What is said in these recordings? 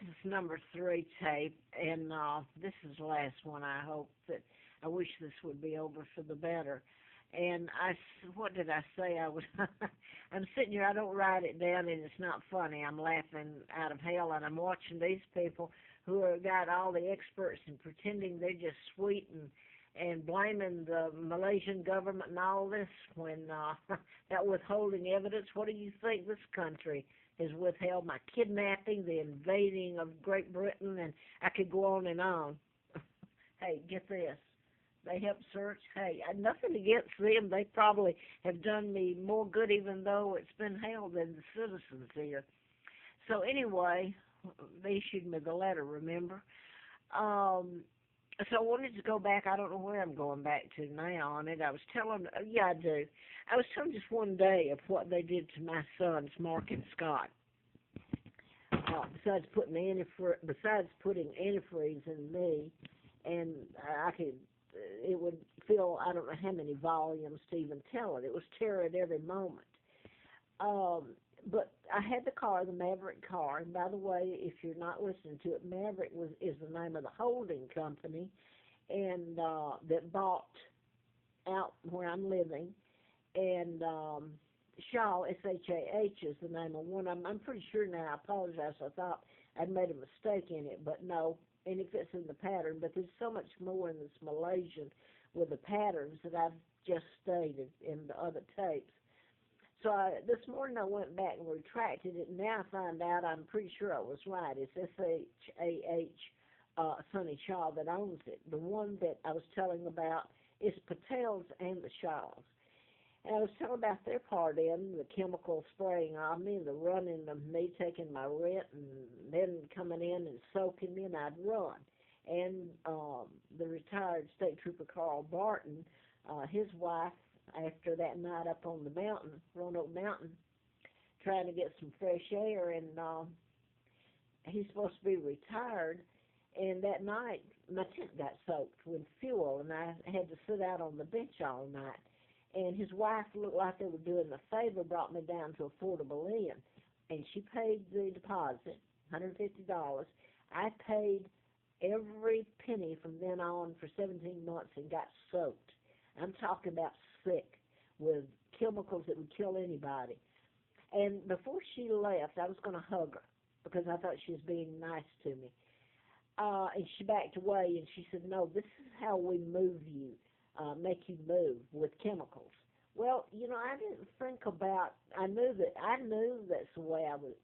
is number 3 tape, and this is the last one. I hope that I wish this would be over for the better. And what did I say? I was, I'm sitting here. I don't write it down, and it's not funny. I'm laughing out of hell, and I'm watching these people who are got all the experts and pretending they're just sweet and blaming the Malaysian government and all this when that withholding evidence. What do you think this country has withheld? My kidnapping, the invading of Great Britain, and I could go on and on. Hey, get this. They helped search. Hey, nothing against them. They probably have done me more good, even though it's been held, than the citizens here. So anyway, they issued me the letter, remember? So I wanted to go back. I don't know where I'm going back to now on it. I was telling, yeah, I do. I was telling just one day of what they did to my sons, Mark and Scott. Besides putting antifreeze in me, and it would fill, I don't know how many volumes to even tell it. It was terror at every moment. But I had the car, the Maverick car, and by the way, if you're not listening to it, Maverick is the name of the holding company, and that bought out where I'm living, and Shaw, S-H-A-H, is the name of one. I'm pretty sure now. I apologize. I thought I'd made a mistake in it, but no, and it fits in the pattern. But there's so much more in this Malaysian with the patterns that I've just stated in the other tapes. So this morning I went back and retracted it, and now I find out I'm pretty sure I was right. It's S-H-A-H, Sonny Shaw, that owns it. The one that I was telling about is Patel's and the Shaws. And I was telling about their part in the chemical spraying of me, the running of me, taking my rent, and then coming in and soaking me, and I'd run. And the retired State Trooper Carl Barton, his wife, after that night up on the mountain, Roanoke Mountain, trying to get some fresh air, and he's supposed to be retired, and that night my tent got soaked with fuel, and I had to sit out on the bench all night. And his wife looked like they were doing a favor, brought me down to Affordable Inn, and she paid the deposit, $150. I paid every penny from then on for 17 months and got soaked. I'm talking about sick with chemicals that would kill anybody. And before she left, I was going to hug her because I thought she was being nice to me. And she backed away, and she said, no, this is how we move you, make you move with chemicals. Well, I didn't think about, I knew that's the way I was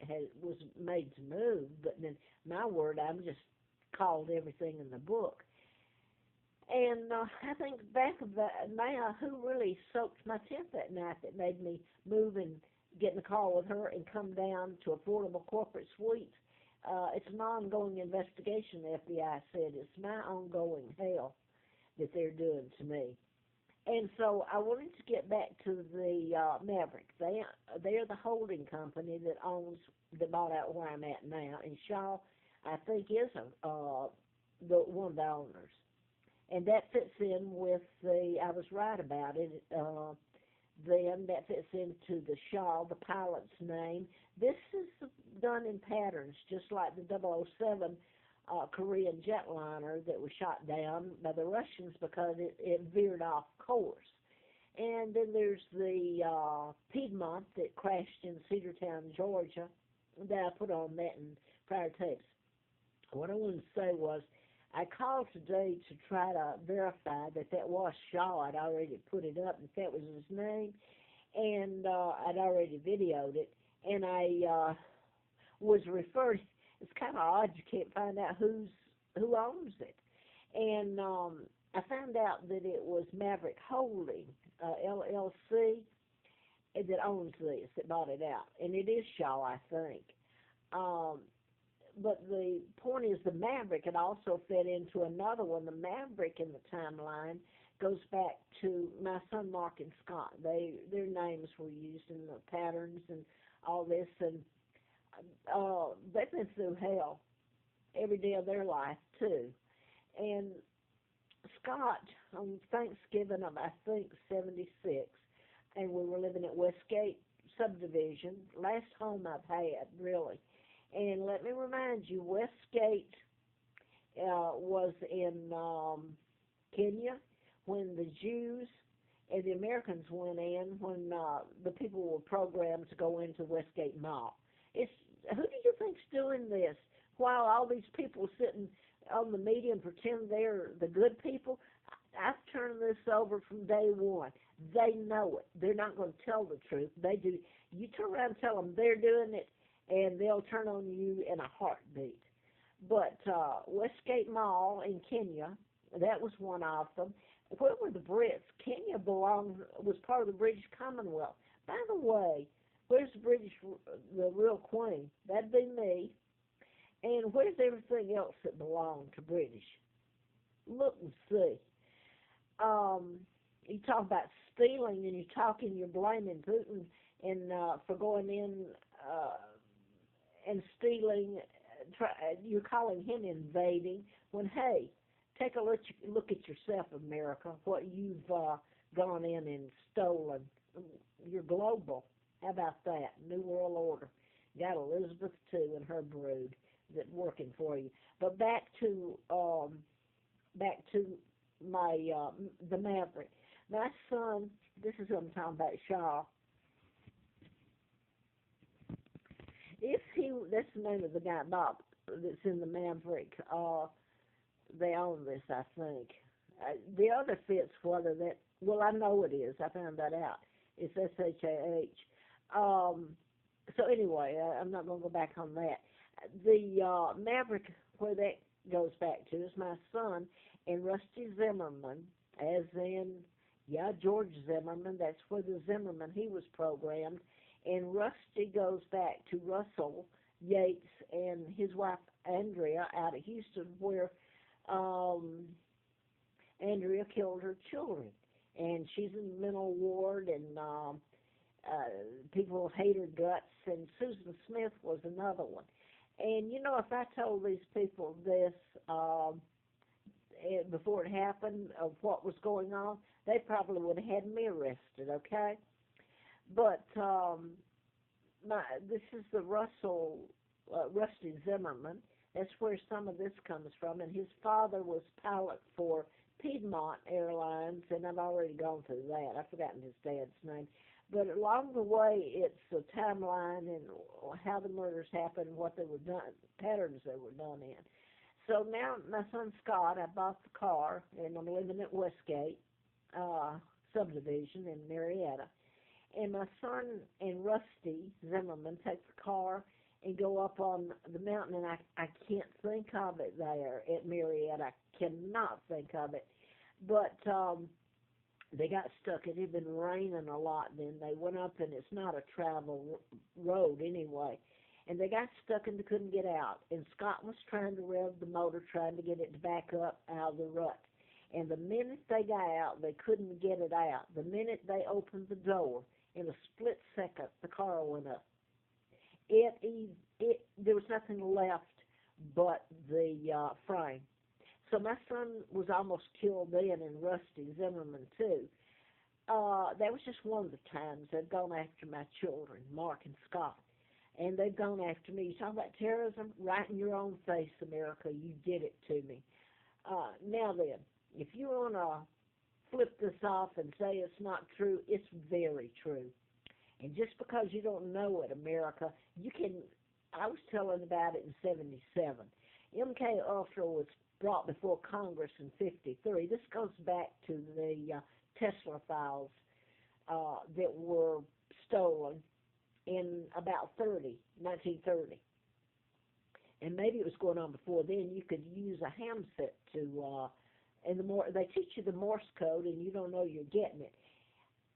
made to move, but then my word, I just called everything in the book. And I think back of that now, who really soaked my tent that night that made me move and get in the car with her and come down to Affordable Corporate Suites? It's an ongoing investigation, the FBI said. It's my ongoing hell that they're doing to me. And so I wanted to get back to the Maverick. They're the holding company that bought out where I'm at now. And Shaw, I think, is one of the owners. And that fits in with I was right about it, then that fits into the Shaw, the pilot's name. This is done in patterns, just like the 007 Korean jetliner that was shot down by the Russians because it veered off course. And then there's the Piedmont that crashed in Cedartown, Georgia, that I put on that in prior tapes. What I wanted to say was, I called today to try to verify that was Shaw. I'd already put it up, if that was his name, and I'd already videoed it, and I was referred. It's kind of odd you can't find out who owns it, and I found out that it was Maverick Holding, LLC, that owns this, that bought it out, and it is Shaw, I think. But the point is the Maverick, it also fed into another one. The Maverick in the timeline goes back to my son Mark and Scott. Their names were used in the patterns and all this, and they've been through hell every day of their life too. And Scott, on Thanksgiving of, I think, 76, and we were living at Westgate subdivision, last home I've had, really. And let me remind you, Westgate was in Kenya when the Jews and the Americans went in when the people were programmed to go into Westgate Mall. It's who do you think's doing this? While all these people sitting on the media and pretend they're the good people, I've turned this over from day one. They know it. They're not going to tell the truth. They do. You turn around and tell them they're doing it, and they'll turn on you in a heartbeat. But Westgate Mall in Kenya, that was one of them. Where were the Brits? Kenya was part of the British Commonwealth. By the way, where's the real queen? That'd be me. And where's everything else that belonged to British? Look and see. You talk about stealing, and you're blaming Putin and for going in and stealing. You're calling him invading when, hey, take a look at yourself, America, what you've gone in and stolen. You're global. How about that? New World Order. You got Elizabeth II and her brood that working for you. But back to my the Maverick. My son, this is what I'm talking about, Shaw. That's the name of the guy, Bob, that's in the Maverick. They own this, I think. The other fits whether that. Well, I know it is. I found that out. It's SHAH. So anyway, I'm not going to go back on that. The Maverick, where that goes back to, is my son and Rusty Zimmerman, as in, yeah, George Zimmerman. That's where the Zimmerman, he was programmed. And Rusty goes back to Russell Yates and his wife Andrea out of Houston, where Andrea killed her children. And she's in the mental ward, and people hate her guts. And Susan Smith was another one. And, you know, if I told these people this before it happened, of what was going on, they probably would have had me arrested, okay? But this is the Rusty Zimmerman. That's where some of this comes from. And his father was pilot for Piedmont Airlines, and I've already gone through that. I've forgotten his dad's name. But along the way, it's a timeline and how the murders happened, what they were done, patterns they were done in. So now my son Scott, I bought the car, and I'm living at Westgate subdivision in Marietta. And my son and Rusty Zimmerman take the car and go up on the mountain, and I can't think of it there at Marietta. I cannot think of it. But they got stuck. It had been raining a lot then. They went up, and it's not a travel road anyway. And they got stuck, and they couldn't get out. And Scott was trying to rev the motor, trying to get it to back up out of the rut. And the minute they got out, they couldn't get it out. The minute they opened the door, in a split second, the car went up. There was nothing left but the frame. So my son was almost killed then, and Rusty Zimmerman too. That was just one of the times they've gone after my children, Mark and Scott. And they've gone after me. You talk about terrorism? Right in your own face, America. You did it to me. Now then, if you want to flip this off and say it's not true, it's very true. And just because you don't know it, America, you can. I was telling about it in '77. MK Ultra was brought before Congress in '53. This goes back to the Tesla files that were stolen in about 1930. And maybe it was going on before then. You could use a handset to, and they teach you the Morse code, and you don't know you're getting it.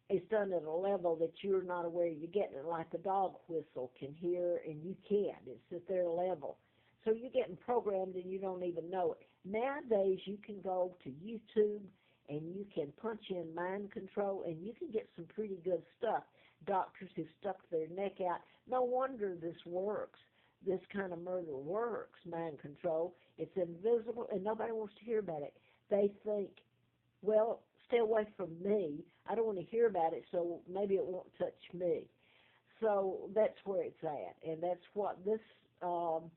It's done at a level that you're not aware you're getting it, like a dog whistle can hear, and you can't. It's at their level. So you're getting programmed, and you don't even know it. Nowadays, you can go to YouTube, and you can punch in mind control, and you can get some pretty good stuff. Doctors who stuck their neck out. No wonder this works. This kind of murder works, mind control. It's invisible, and nobody wants to hear about it. They think, well, stay away from me. I don't want to hear about it, so maybe it won't touch me. So that's where it's at, and that's what this um,